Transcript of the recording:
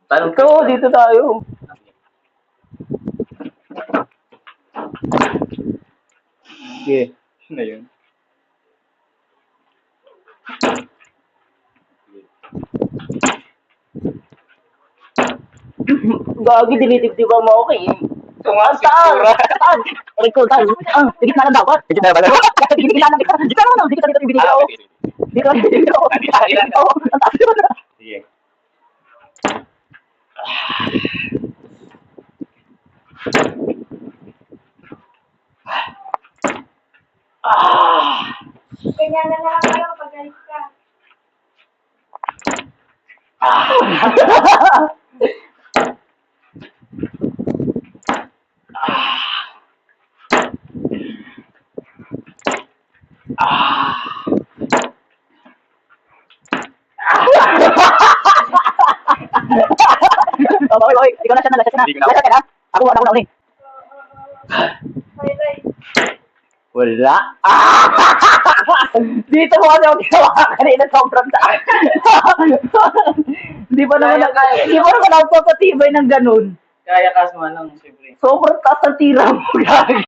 Ito, dito tayo. Sige. Na yun. Gagi, dinitip-tip mo ako eh. Ito nga, Saan? Saan? Ito, saan? Sige na lang dapat. Sige na lang. Sige na lang. Sige na lang. Sige na lang. Bibigyan ako. Dito, dito. Dito. Ang taas naman na. Sige. Ganyan na lang kayo pag galit ka. Okay, okay. Ikaw na siya na. Lasat ka na. Ako na ulit. Bye-bye. Wala. Dito mo kasi ako ginawa kanina sobrang taas. Di ba naman ako papatibay ng ganun. Kaya kaso nga lang, siyempre. Sobrang taas ang tira mo, gagi.